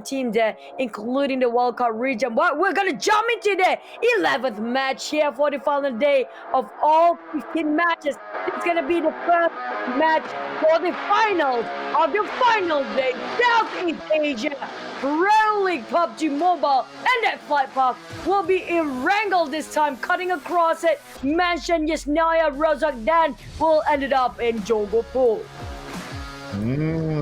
team there, including the World Cup region. But we're gonna jump into the 11th match here for the final day of all 15 matches. It's gonna be the first match for the finals of the final day, Southeast Asia World League PUBG Mobile, and that flight path will be in Wrangell this time, cutting across it. Mention Yesnaya Rozak Dan will end up in Jogopur.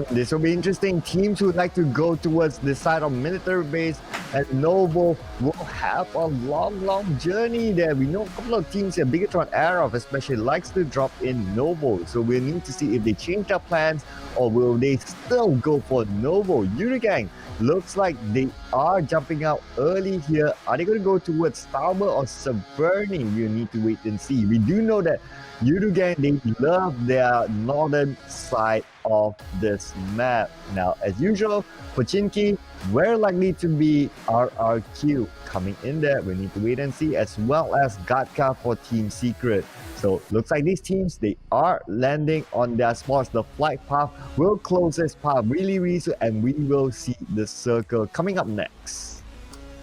This will be interesting. Teams who would like to go towards the side of military base and Noble will have a long journey there. We know a couple of teams here, Bigetron Arrow especially likes to drop in Noble. So we'll need to see if they change their plans or will they still go for Noble. Yoodo Gank looks like they are jumping out early here. Are they going to go towards Starboard or Severny? You need to wait and see. We do know that Yoodo Gank, they love their northern side of this map. Now, as usual, Pochinki, very likely to be RRQ coming in there. We need to wait and see, as well as Gatka for Team Secret. So, looks like these teams, they are landing on their spots. The flight path will close this path really soon, and we will see the circle coming up next.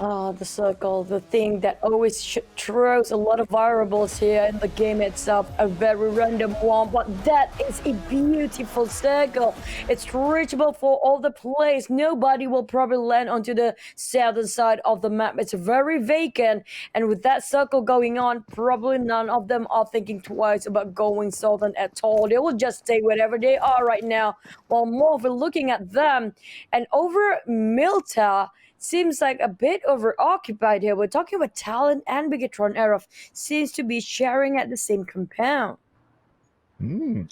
The circle, the thing that always throws a lot of variables here in the game itself, a very random one, but that is a beautiful circle. It's reachable for all the players. Nobody will probably land onto the southern side of the map. It's very vacant, and with that circle going on, probably none of them are thinking twice about going southern at all. They will just stay wherever they are right now, while more of looking at them. And over Milta, seems like a bit overoccupied here. We're talking about Talent and Bigetron Arrow seems to be sharing at the same compound.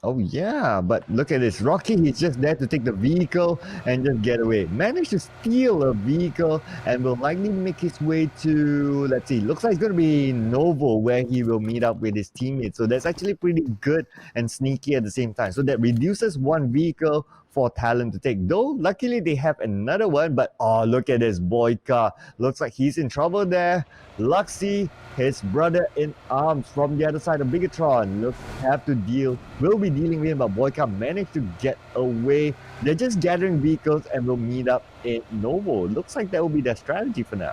Oh yeah, but look at this. Rocky, he's just there to take the vehicle and just get away. Managed to steal a vehicle and will likely make his way to, let's see, looks like it's going to be Novo where he will meet up with his teammates. So that's actually pretty good and sneaky at the same time. So that reduces one vehicle for Talent to take. Though, luckily they have another one, but oh, look at this Boyka. Looks like he's in trouble there. Luxy, his brother in arms from the other side of Bigetron, will be dealing with him, but Boyka managed to get away. They're just gathering vehicles and will meet up in Novo. Looks like that will be their strategy for now.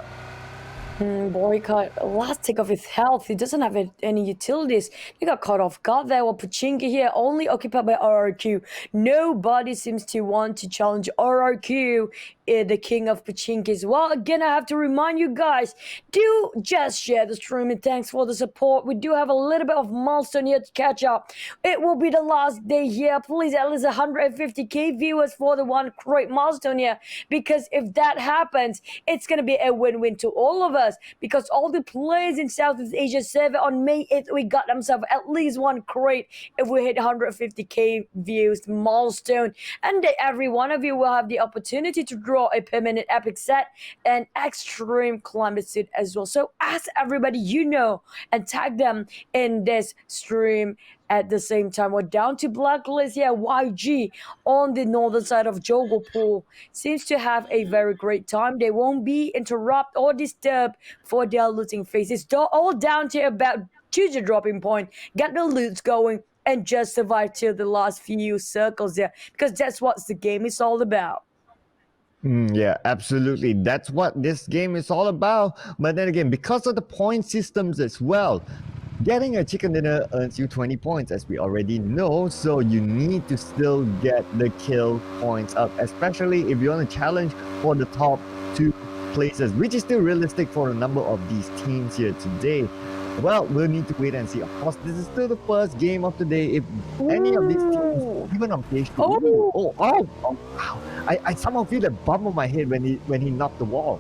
Boyka, last take of his health. He doesn't have any utilities. He got caught off guard there. While Pochinki here, only occupied by RRQ. Nobody seems to want to challenge RRQ, the king of Pochinki. Well, again, I have to remind you guys, do just share the stream and thanks for the support. We do have a little bit of milestone here to catch up. It will be the last day here. Please, at least 150k viewers for the one great milestone here. Because if that happens, it's going to be a win-win to all of us. Because all the players in Southeast Asia server on May 8th, we got themselves at least one crate if we hit 150k views milestone. And every one of you will have the opportunity to draw a permanent epic set and extreme climate suit as well. So ask everybody you know and tag them in this stream. At the same time, we're down to blacklist. Yeah, YG on the northern side of Jogopur seems to have a very great time. They won't be interrupted or disturbed for their looting phase. It's all down to about to the dropping point, get the loots going, and just survive till the last few circles there, because that's what the game is all about. Yeah, absolutely. That's what this game is all about. But then again, because of the point systems as well, getting a chicken dinner earns you 20 points, as we already know, so you need to still get the kill points up, especially if you want to challenge for the top 2 places, which is still realistic for a number of these teams here today. Well, we'll need to wait and see. Of course, this is still the first game of the day. If any of these teams, even on page 2, wow. I somehow feel a bump on my head when he knocked the wall.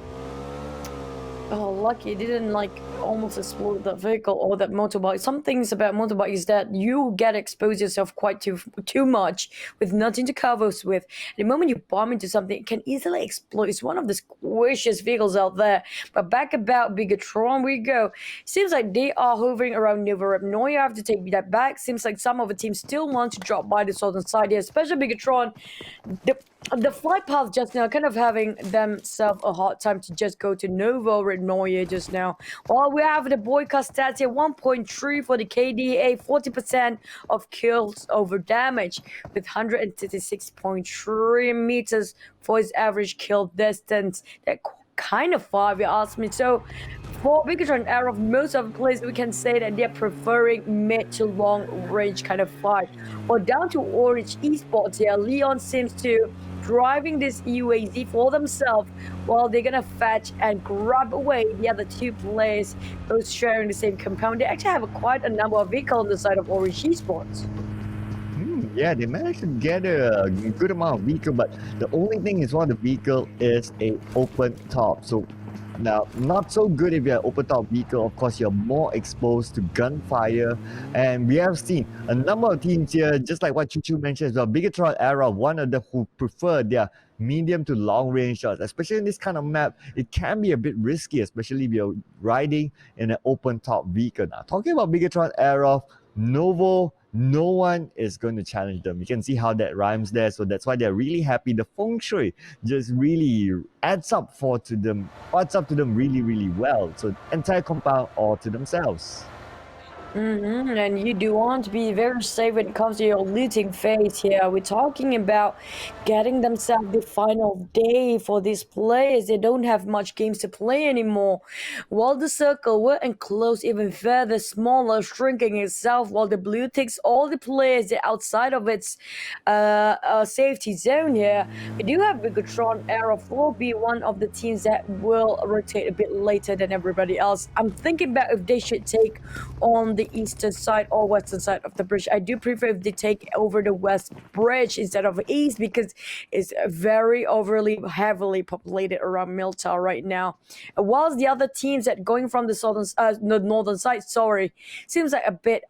Oh, lucky it didn't almost explode that vehicle or that motorbike. Some things about motorbike is that you get exposed yourself quite too much with nothing to cover with. The moment you bomb into something, it can easily explode. It's one of the squishiest vehicles out there. But back about Bigetron we go. Seems like they are hovering around Novorep. You have to take that back. Seems like some of the teams still want to drop by the southern side here, especially Bigetron. The flight path just now kind of having themselves a hard time to just go to Novo Rednoye just now. While Well, we have the boycott stats here, 1.3 for the KDA, 40% of kills over damage with 136.3 meters for his average kill distance. That kind of far, if you ask me. So for Bigetron era, most of the players, we can say that they're preferring mid to long range kind of fight. Well, down to Orange Esports here, Leon seems to driving this UAZ for themselves while they're gonna fetch and grab away the other two players, those sharing the same compound. They actually have quite a number of vehicles on the side of Orange Esports. Yeah, they managed to get a good amount of vehicle, but the only thing is one of the vehicle is a open top. So now, not so good if you're an open top vehicle. Of course, you're more exposed to gunfire. And we have seen a number of teams here, just like what Chuchu mentioned as well. Bigetron era, one of them who prefer their medium to long range shots, especially in this kind of map. It can be a bit risky, especially if you're riding in an open top vehicle. Now, talking about Bigetron era, Novo, no one is going to challenge them. You can see how that rhymes there. So that's why they're really happy. The feng shui just really adds up to them really, really well. So entire compound all to themselves. And you do want to be very safe when it comes to your looting phase here. We're talking about getting themselves the final day for these players. They don't have much games to play anymore. While the circle will enclose even further, smaller, shrinking itself, while the blue takes all the players outside of its safety zone here. We do have Bigetron Era 4 be one of the teams that will rotate a bit later than everybody else. I'm thinking about if they should take on the eastern side or western side of the bridge. I do prefer if they take over the west bridge instead of east because it's very overly heavily populated around Milta right now. Whilst the other teams that going from the northern side, seems like a bit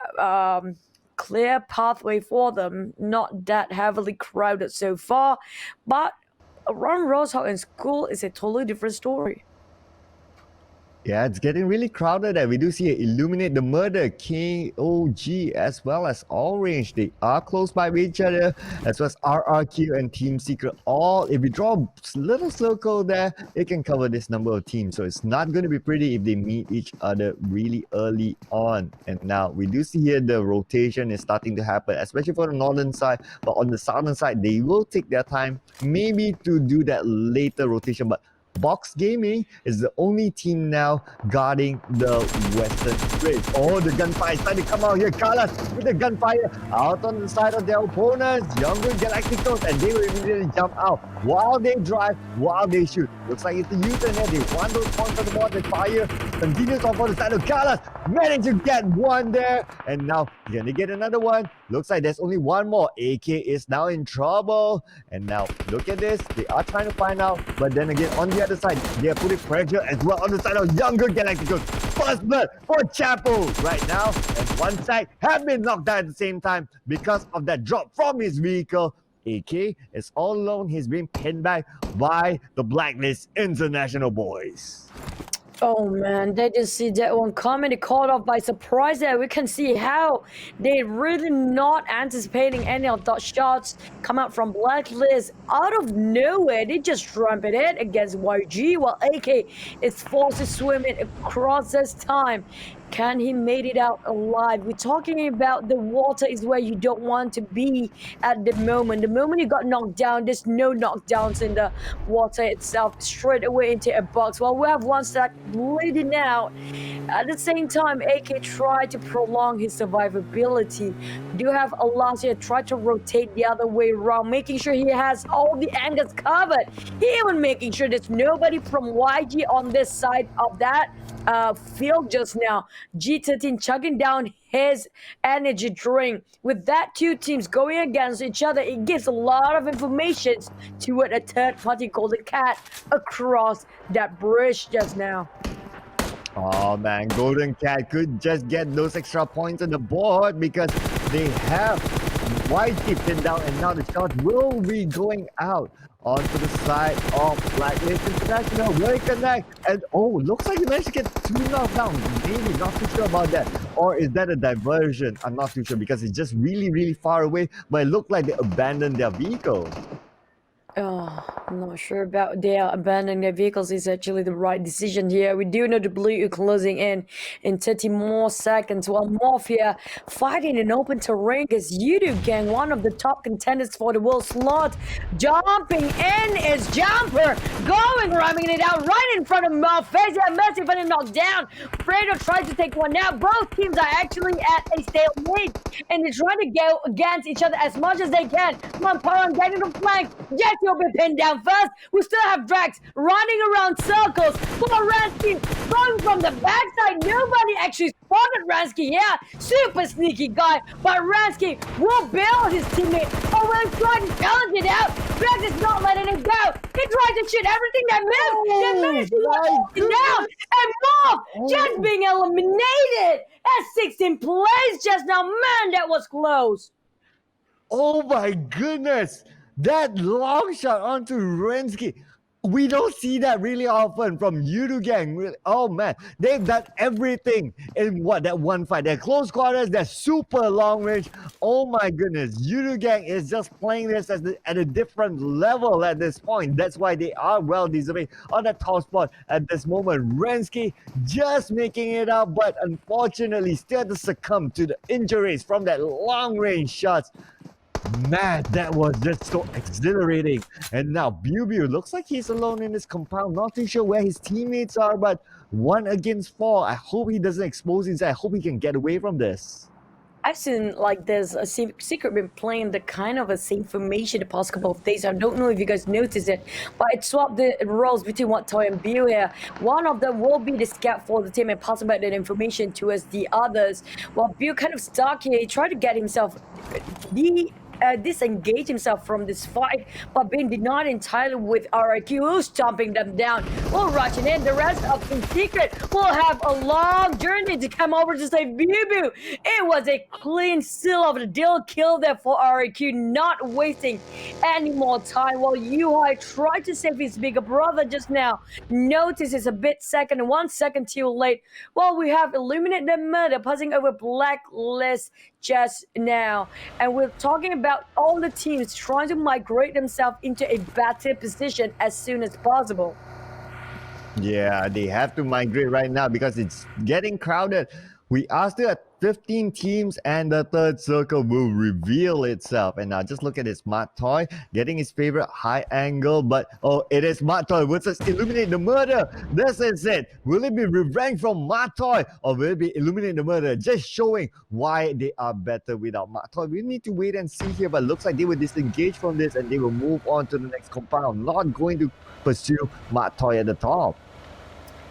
clear pathway for them, not that heavily crowded so far, but around Rosehall and school is a totally different story. Yeah, it's getting really crowded there. We do see Illuminate the Murder, KOG, as well as Orange. They are close by with each other, as well as RRQ and Team Secret. All, if we draw a little circle there, it can cover this number of teams. So it's not going to be pretty if they meet each other really early on. And now we do see here the rotation is starting to happen, especially for the northern side. But on the southern side, they will take their time, maybe to do that later rotation. But Box Gaming is the only team now guarding the western bridge. Oh, the gunfire is starting to come out here. Carlos with the gunfire out on the side of their opponents. Younger Galacticos, and they will immediately jump out while they drive, while they shoot. Looks like it's the U-turn here. They want those points on the board. They fire. Continues on for the side of Carlos. Managed to get one there. And now you're gonna get another one. Looks like there's only one more. AK is now in trouble. And now look at this. They are trying to find out. But then again, on the other side, they are putting pressure as well on the side of Younger Galacticos. First blood for Chapel right now. And one side have been knocked down at the same time because of that drop from his vehicle. AK is all alone. He's been pinned back by the Blacklist International boys. Oh man, they just see that one coming. They caught off by surprise there. We can see how they're really not anticipating any of those shots come out from Blacklist. Out of nowhere, they just trump it in against YG while AK is forced to swim it across this time. Can he made it out alive? We're talking about the water is where you don't want to be at the moment. The moment you got knocked down, there's no knockdowns in the water itself. Straight away into a box. Well, we have one stack bleeding out. At the same time, AK tried to prolong his survivability. We do have Alasia try to rotate the other way around, making sure he has all the angles covered. He even making sure there's nobody from YG on this side of that field just now. G13 chugging down his energy drink. With that, two teams going against each other, it gives a lot of information toward a third-party Golden Cat across that bridge just now. Oh man, Golden Cat could just get those extra points on the board because they have YG pinned down, and now the shots will be going out onto the side of Blacklist International. Will he connect? And oh, looks like he managed to get two knocked down. Maybe, not too sure about that. Or is that a diversion? I'm not too sure because it's just really, really far away. But it looked like they abandoned their vehicle. Oh, I'm not sure about their abandoning their vehicles is actually the right decision here. We do know the blue are closing in 30 more seconds while Morphia fighting in open terrain as Yoodo Gang, one of the top contenders for the world slot, jumping in is Jumper, going, ramming it out right in front of Morphia. Mercy finally knocked down. Fredo tries to take one out. Both teams are actually at a stalemate and they're trying to go against each other as much as they can. Monparan getting the flank. Yes, you'll be pinned down first. We still have Drax running around circles. Ransky going from the backside. Nobody actually spotted Ransky. Yeah, super sneaky guy. But Ransky will build his teammate. Oh, well, he's trying to challenge it out. Drax is not letting it go. He tries to shoot everything that moves. They managed to knock it down. And Morph just being eliminated at 16 plays just now. Man, that was close. Oh my goodness! That long shot onto Rensky. We don't see that really often from Yoodo Gang. Really. Oh man, they've done everything in that one fight. They're close quarters, they're super long range. Oh my goodness, Yoodo Gang is just playing this at a different level at this point. That's why they are well deserving on the top spot at this moment. Rensky just making it up, but unfortunately still to succumb to the injuries from that long range shots. Man, that was just so exhilarating. And now Biu looks like he's alone in his compound. Not too sure where his teammates are, but 1 against 4. I hope he doesn't expose himself. I hope he can get away from this. I've seen like there's a secret been playing the kind of a same formation the past couple of days. I don't know if you guys noticed it, but it swapped the roles between Toy and Biu here. One of them will be the scout for the team and pass about that information towards the others. While Biu kind of stuck here, he tried to get himself disengage himself from this fight, but being denied entirely with RIQ, who's stomping them down. We'll rushing in. The rest of Team Secret will have a long journey to come over to save Biu. It was a clean seal of the deal kill there for RIQ, not wasting any more time while Yuhai tried to save his bigger brother just now. Notice it's a bit 1 second too late. Well, we have Illuminate the Murder passing over Blacklist just now, and we're talking about all the teams trying to migrate themselves into a better position as soon as possible. Yeah, they have to migrate right now because it's getting crowded. We are still at 15 teams and the third circle will reveal itself. And now just look at this Smart Toy getting his favorite high angle, but it is Smart Toy versus Illuminate the Murder. This is it. Will it be revenge from Smart Toy or will it be Illuminate the Murder? Just showing why they are better without Smart Toy. We need to wait and see here, but looks like they will disengage from this and they will move on to the next compound. Not going to pursue Smart Toy at the top.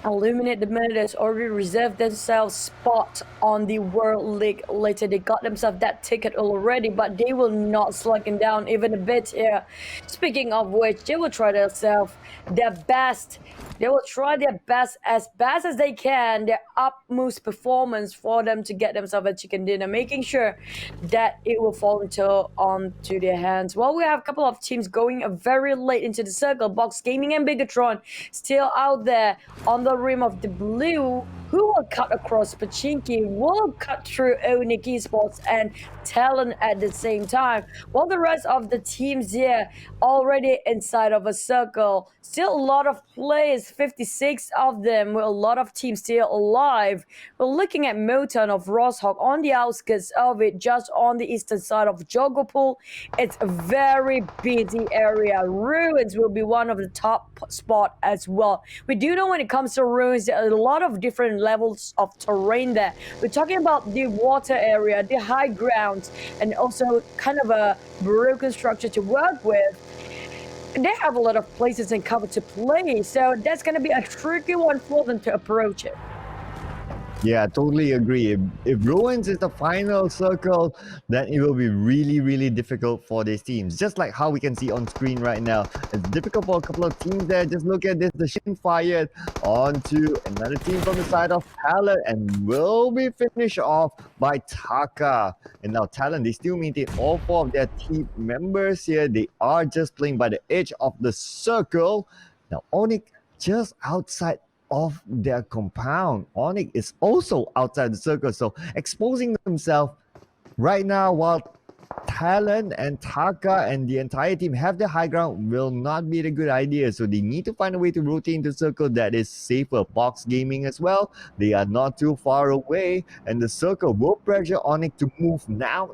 Illuminate the Murders already reserved themselves spot on the World League later. They got themselves that ticket already, but they will not slacking down even a bit here. Speaking of which, they will try themselves their best. They will try their best as they can, their utmost performance for them to get themselves a chicken dinner, making sure that it will fall onto their hands. Well, we have a couple of teams going very late into the circle. Box Gaming and Bigetron still out there on the rim of the blue, who will cut across Pachinki, will cut through Onyx Esports and Talon at the same time, while the rest of the teams here already inside of a circle. Still a lot of players, 56 of them, with a lot of teams still alive. We're looking at Motown of Rosshawk on the outskirts of it, just on the eastern side of Jogopol. It's a very busy area. Ruins will be one of the top spot as well. We do know when it comes to ruins, there are a lot of different levels of terrain there. We're talking about the water area, the high grounds, and also kind of a broken structure to work with. They have a lot of places and cover to play, so that's going to be a tricky one for them to approach it. Yeah, I totally agree. If Ruins is the final circle, then it will be really, really difficult for these teams. Just like how we can see on screen right now. It's difficult for a couple of teams there. Just look at this. The Shin fired onto another team from the side of Talon and will be finished off by Taka. And now Talon, they still maintain all 4 of their team members here. They are just playing by the edge of the circle. Now Onyx just outside of their compound. Onyx is also outside the circle, so exposing themselves right now while Talon and Taka and the entire team have the high ground will not be a good idea. So they need to find a way to rotate into circle that is safer. Box Gaming as well. They are not too far away. And the circle will pressure Onyx to move now.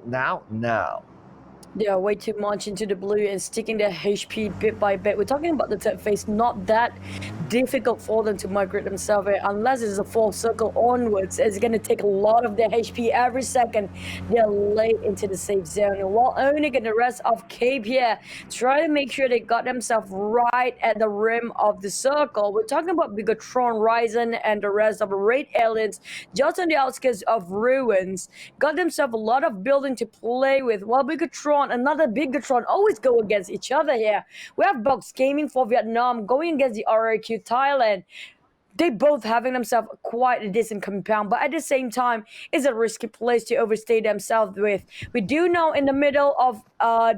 They are way too much into the blue and sticking their HP bit by bit. We're talking about the third phase, not that difficult for them to migrate themselves unless it's a fourth circle onwards. It's going to take a lot of their HP every second. They're late into the safe zone. And while Onyx and the rest of Cape here try to make sure they got themselves right at the rim of the circle. We're talking about Bigetron, Ryzen, and the rest of the Raid Aliens just on the outskirts of Ruins. Got themselves a lot of building to play with. While Bigetron, another Bigetron, always go against each other here. We have Box Gaming for Vietnam going against the RRQ Thailand. They both having themselves quite a decent compound, but at the same time, it's a risky place to overstay themselves with. We do know in the middle of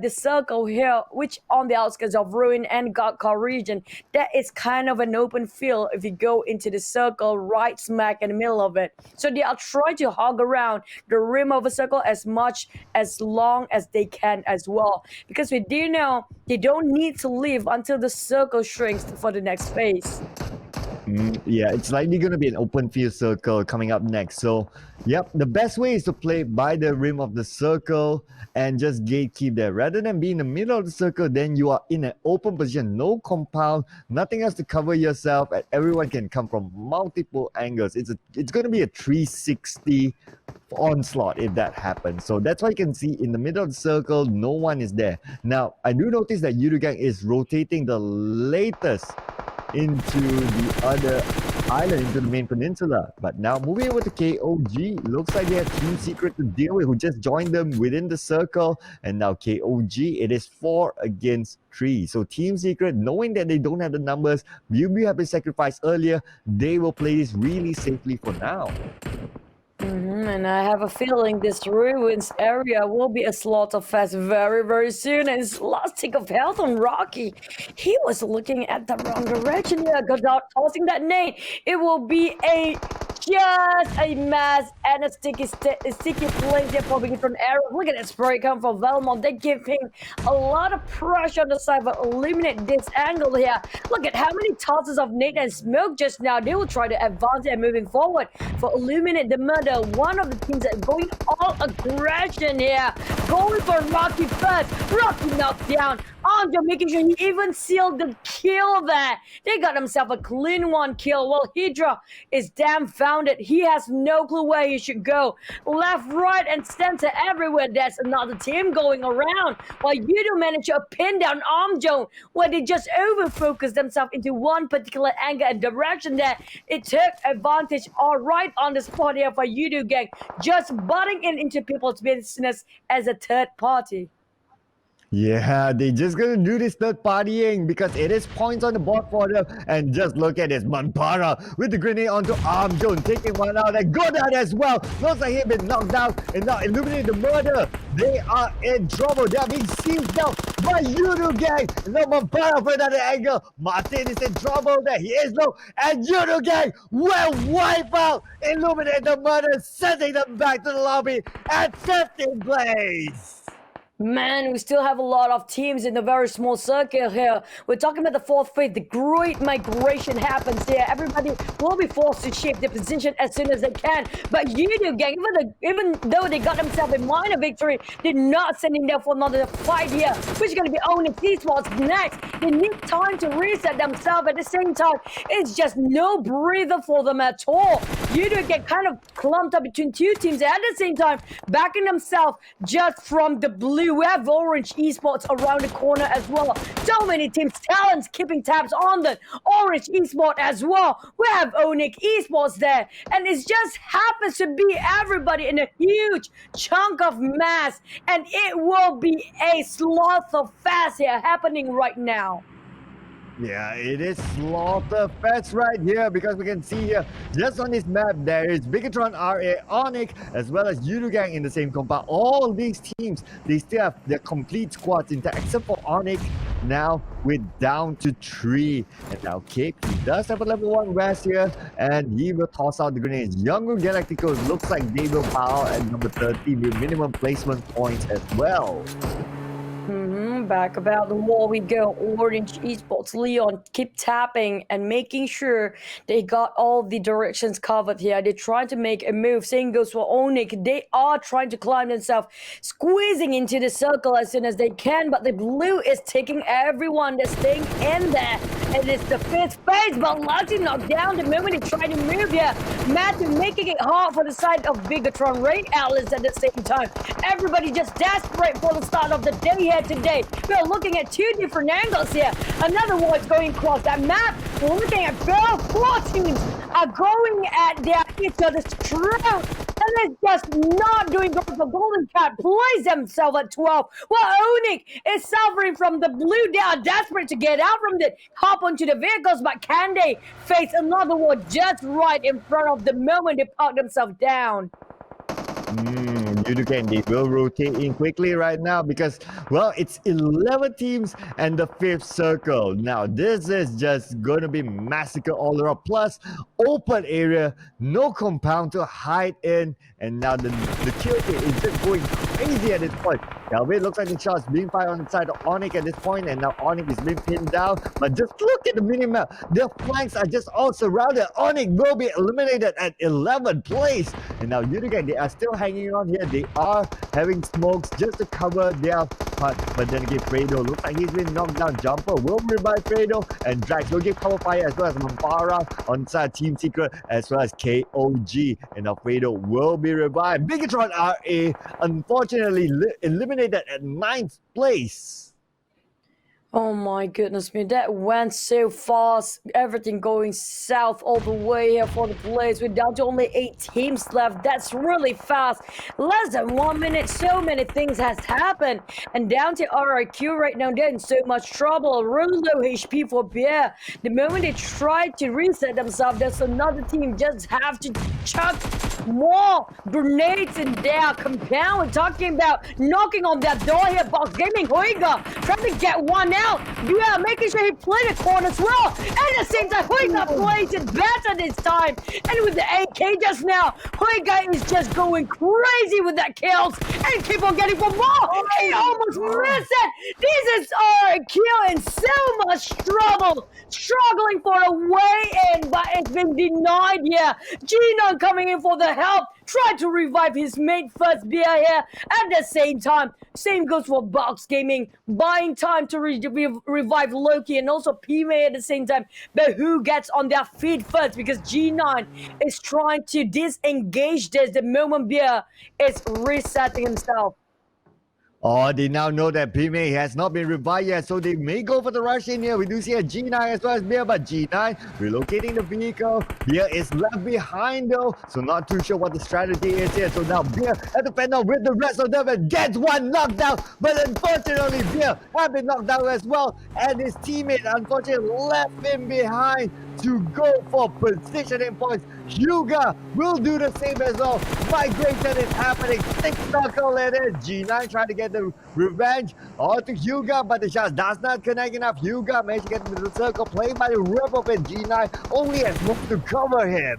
the circle here, which on the outskirts of Ruin and Gakka region, that is kind of an open field if you go into the circle right smack in the middle of it. So they are trying to hog around the rim of a circle as long as they can as well. Because we do know they don't need to leave until the circle shrinks for the next phase. Yeah, it's likely going to be an open field circle coming up next. So, yep, the best way is to play by the rim of the circle and just gatekeep there. Rather than be in the middle of the circle, then you are in an open position, no compound, nothing else to cover yourself, and everyone can come from multiple angles. It's going to be a 360 onslaught if that happens. So that's why you can see in the middle of the circle, no one is there. Now, I do notice that Yoodo Gank is rotating the latest into the other island, into the main peninsula. But now moving over to KOG, looks like they have Team Secret to deal with, who just joined them within the circle. And now KOG, it is 4 against 3. So Team Secret, knowing that they don't have the numbers, Yubi have been sacrificed earlier, they will play this really safely for now. And I have a feeling this Ruins area will be a slaughterfest very, very soon. And his last tick of health on Rocky, he was looking at the wrong direction here. Got out tossing that nade. It will be just a mess and a sticky place here for Bigetron Arrow. Look at that spray come from Velmont. They give him a lot of pressure on the side, but eliminate this angle here. Look at how many tosses of nade and smoke just now. They will try to advance and moving forward for eliminate the murder. One of the teams that going all aggression here. Going for Rocky first. Rocky knocked down. Andre making sure he even sealed the kill there. They got himself a clean one kill. While Hydra is dumbfounded. He has no clue where he should go. Left, right, and center everywhere. There's another team going around. While Yoodo managed to pin down Armjo, where they just over-focused themselves into one particular angle and direction there. It took advantage all right on the spot here for Yoodo Gank, just butting into people's business as a third party. Yeah, they just gonna do this third partying because it is points on the board for them. And just look at this, Manpara with the grenade onto Armjohn, taking one out and Godard as well. Looks like he's been knocked down and now illuminate the murder. They are in trouble. They are being seized out by Yoodo Gank. Now Manpara for another angle. Martin is in trouble there. He is low. And Yoodo Gank will wipe out, illuminate the murder, sending them back to the lobby at 15 Blaze. Man, we still have a lot of teams in the very small circle here. We're talking about the fourth phase. The great migration happens here. Everybody will be forced to shift their position as soon as they can. But Yoodo Gank, even though they got themselves a minor victory, they're not sending them for another fight here, which is going to be owning T-Sports next. They need time to reset themselves. At the same time, it's just no breather for them at all. Yoodo Gank kind of clumped up between two teams at the same time, backing themselves just from the blue. We have Orange Esports around the corner as well. So many teams, talents keeping tabs on the Orange Esports as well. We have Onyx Esports there. And it just happens to be everybody in a huge chunk of mass. And it will be a slaughterfest here happening right now. Yeah, it is Slaughterfest right here because we can see here just on this map there is Bigetron, RA, Onyx, as well as Yoodo Gank in the same compound. All these teams, they still have their complete squads intact except for Onyx. now we're down to 3. And now Kick does have a level 1 West here, and he will toss out the grenades. Yoodo Galacticos looks like they will bow at number 13 with minimum placement points as well. Back about the wall we go. Orange Esports Leon keep tapping and making sure they got all the directions covered here. They're trying to make a move. Same goes for Onyx. They are trying to climb themselves, squeezing into the circle as soon as they can, but the blue is taking everyone that's staying in there. And it's the fifth phase, but Lati knocked down the moment they try to move here. Matthew making it hard for the side of Bigetron Rain Atlas at the same time. Everybody just desperate for the start of the day here today. We're looking at two different angles here. Another one is going across that map. We're looking at both four teams are going at each other's throat. And it's just not doing good for Golden Cat. Plays themselves at 12. Well, Onyx is suffering from the blue. They are desperate to get out from it. Hop onto the vehicles, but can they face another one just right in front of the moment they park themselves down? Yoodo Gank, they will rotate in quickly right now because, well, it's 11 teams and the 5th circle. Now, this is just going to be massacre all around. Plus, open area, no compound to hide in. And now the kill rate is just going crazy at this point. Calvin looks like the shot's being fired on the side of Onyx at this point, and now Onyx is being pinned down. But just look at the minimap. Their flanks are just all surrounded. Onyx will be eliminated at 11th place. And now Yoodo Gank, they are still hanging on here. They are having smokes just to cover their part. But then again, Fredo looks like he's been knocked down. Jumper will revive Fredo, and Drax will give cover fire as well as Mampara on side Team Secret as well as KOG. And now Fredo will be revived. Bigetron RA unfortunately eliminated at 9th place. Oh my goodness me, that went so fast. Everything going south all the way here for the players. We're down to only 8 teams left. That's really fast. Less than 1 minute, so many things has happened. And down to RIQ right now, they're in so much trouble. Really low HP for Pierre. The moment they try to reset themselves, there's another team just have to chuck more grenades in their compound. We're talking about knocking on their door here. Box Gaming Huiga trying to get one out. Yeah, making sure he played the corner as well. And at the same time, Huiga plays it better this time. And with the AK just now, Huiga is just going crazy with that kills and keep on getting for more. He almost missed it. This is RQ in so much trouble. Struggling for a way in, but it's been denied here. Gino coming in for the help. Tried to revive his mate first beer here. At the same time, same goes for Box Gaming. Buying time to revive Loki and also PMA at the same time. But who gets on their feet first? Because G9 is trying to disengage this the moment Beer is resetting himself. Oh, they now know that PMA has not been revived yet, so they may go for the rush in here. We do see a G9 as well as Beer, but G9 relocating the vehicle. Beer is left behind though, so not too sure what the strategy is here. So now Beer has to fend off with the rest of them and gets one knocked down. But unfortunately, Beer has been knocked down as well, and his teammate unfortunately left him behind to go for positioning points. Hyuga will do the same as well. Migration is happening. 6 circle it is. G9 trying to get the revenge onto Hyuga, but the shot does not connect enough. Hyuga managed to get into the circle, played by the rip-up, and G9 only has room to cover him.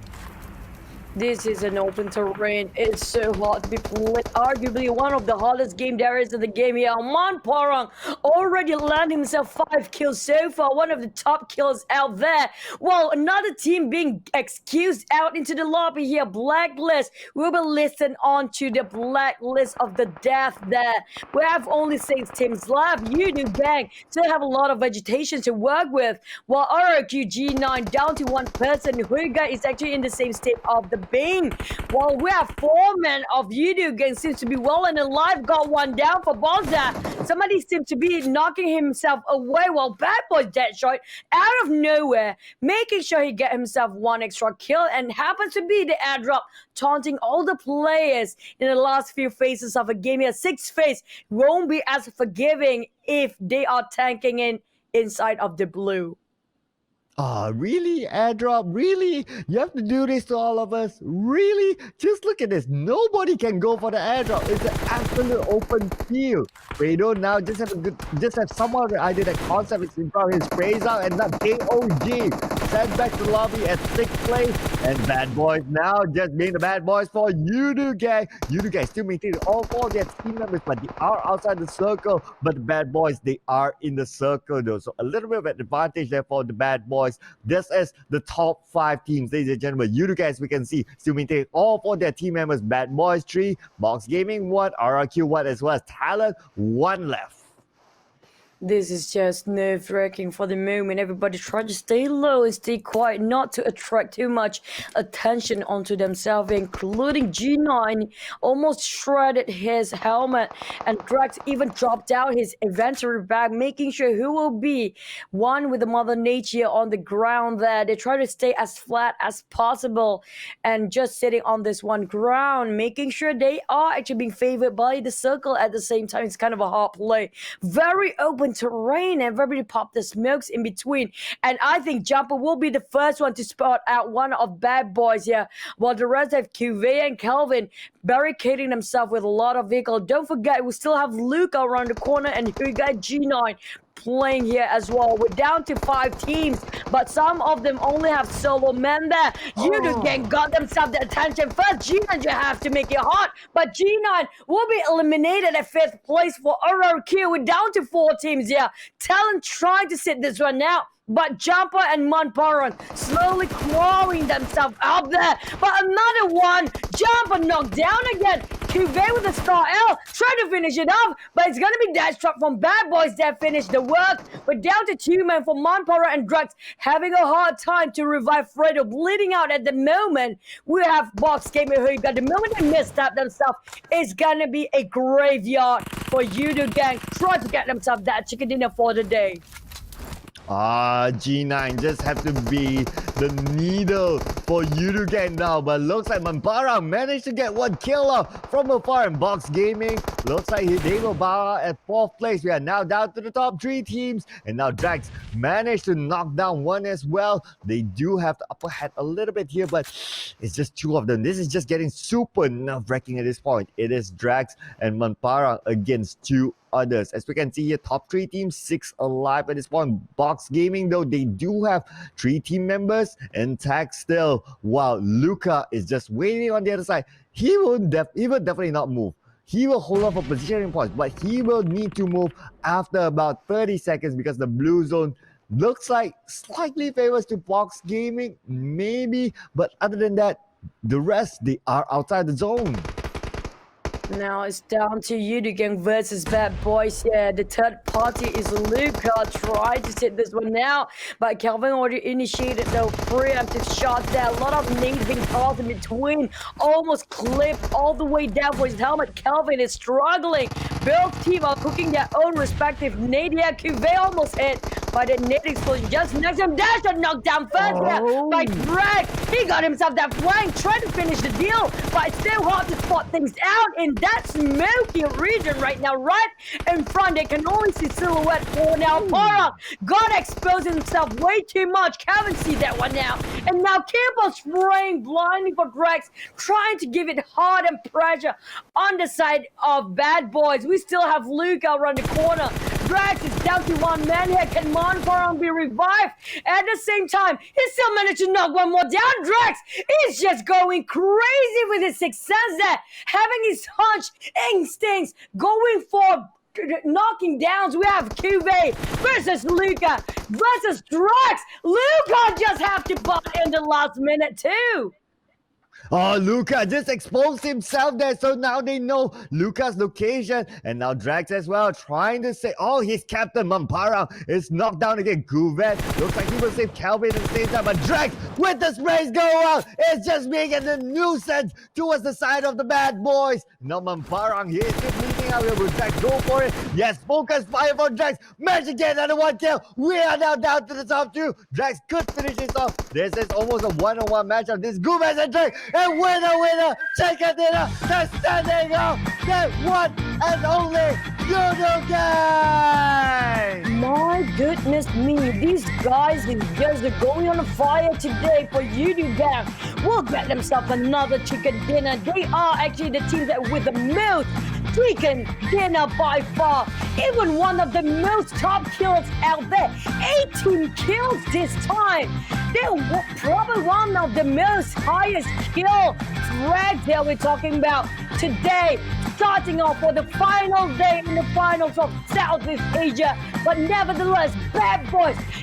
This is an open terrain. It's so hard to be played. Arguably one of the hardest game there is in the game here. Man Parang already landed himself 5 kills so far. One of the top kills out there. While another team being excused out into the lobby here. Blacklist. We will listen on to the blacklist of the death there. We have only 6 teams left. Yoodo Gank still have a lot of vegetation to work with. While RQ G9 down to 1 person. Huiga is actually in the same state of the Bing. While we have 4 men of Yoodo Gank seems to be well and alive. Got one down for Bonza. Somebody seems to be knocking himself away while Bad Boy's Deadshot out of nowhere, making sure he get himself 1 extra kill and happens to be the airdrop taunting all the players in the last few phases of a game here. 6th phase won't be as forgiving if they are tanking inside of the blue. Really, airdrop? Really? You have to do this to all of us? Really? Just look at this. Nobody can go for the airdrop. It's an absolute open field. Fredo now just have someone idea that concept is in front of his praise out and not KOG. Sent back to the lobby at 6th place. And bad boys now just being the bad boys for Yoodo Gank. Yoodo Gank still maintaining all 4 of their team members, but they are outside the circle. But the bad boys, they are in the circle though. So a little bit of an advantage there for the bad boys. This is the top 5 teams, ladies and gentlemen. Yoodo Gank, as we can see, still maintain all 4 of their team members. Bad Boys 3, Box Gaming 1, RRQ 1, as well as Talent 1 left. This is just nerve-wracking for the moment. Everybody try to stay low and stay quiet, not to attract too much attention onto themselves, including G9 almost shredded his helmet, and Drax even dropped out his inventory bag, making sure who will be one with the Mother Nature on the ground there. They try to stay as flat as possible and just sitting on this one ground, making sure they are actually being favored by the circle at the same time. It's kind of a hard play. Very open terrain, and everybody pop the smokes in between, and I think Jumper will be the first one to spot out one of bad boys here, while the rest have QV and Kelvin barricading themselves with a lot of vehicle. Don't forget, we still have Luca around the corner, and we got G9 playing here as well. We're down to 5 teams, but some of them only have solo men there. Yoodo Gank got themselves the attention first. G9, you have to make it hard, but G9 will be eliminated at 5th place for RRQ. We're down to 4 teams here. Talent trying to sit this one out, but Jumper and Monparan slowly clawing themselves up there. But another one, Jumper knocked down again. QV with a star L, trying to finish it off, but it's gonna be dash truck from Bad Boys that finish the work. We're down to 2 men for Monparan and Drax, having a hard time to revive Fredo, bleeding out at the moment. We have Box Gamer who got the moment they missed up themselves. It's gonna be a graveyard for Yoodo Gank, trying to get themselves that chicken dinner for the day. G9 just have to be the needle for Yoodo Gank now, but looks like Mampara managed to get one kill off from afar, and Box Gaming looks like they will bow at 4th place. We are now down to the top 3 teams, and now Drax managed to knock down one as well. They do have the upper hand a little bit here, but it's just 2 of them. This is just getting super nerve-wracking at this point. It is Drax and Mampara against 2 others. As we can see here, top 3 teams, 6 alive at this point. Box Gaming, though, they do have 3 team members intact still, while Luca is just waiting on the other side. He will definitely not move. He will hold on for positioning points, but he will need to move after about 30 seconds because the blue zone looks like slightly favors to Box Gaming, maybe, but other than that, the rest, they are outside the zone. Now it's down to Yoodo Gank versus Bad Boys here. The third party is Luca trying to sit this one out, but Kelvin already initiated the preemptive shot there. A lot of nades being tossed in between, almost clipped all the way down for his helmet. Kelvin is struggling. Both team are cooking their own respective nade here. QV almost hit by the nade explosion just next to him. Dash got knocked down first here by Bragg. He got himself that flank, trying to finish the deal, but it's still hard to spot things out in that smoky region right now. Right in front, they can only see silhouette for now. Para got exposing himself way too much. Can't see that one now. And now keep on spraying blindly for Drax, trying to give it hard and pressure on the side of Bad Boys. We still have Luca around the corner. Drax is down to 1 man here. Can Monparan be revived? At the same time, he still managed to knock one more down. Drax is just going crazy with his success there, having his hunch instincts going for knocking downs. We have QV versus Luca versus Drax. Luca just have to butt in the last minute too. Luca just exposed himself there, so now they know Luca's location, and now Drax as well, trying to say, his captain Mampara is knocked down again. Guvet looks like he will save Calvin at the same time, but Drax with the sprays go out, it's just making a nuisance towards the side of the Bad Boys. Now Mampara, he is just leading out here. Will Drax go for it? Yes, focus fire for Drax, managed to get another 1 kill. We are now down to the top 2. Drax could finish this off. This is almost a 1-on-1 matchup. This Guvet and Drax. And winner, chicken dinner, the standing up, the one and only Yoodo Gank! My goodness me, these guys is just going on fire today for Yoodo Gank. Will get themselves another chicken dinner. They are actually the team that with the most chicken dinner by far. Even one of the most top killers out there. 18 kills this time. They're probably one of the most highest kill threads that we're talking about today. Starting off for the final day in the finals of Southeast Asia. But nevertheless, bad boys,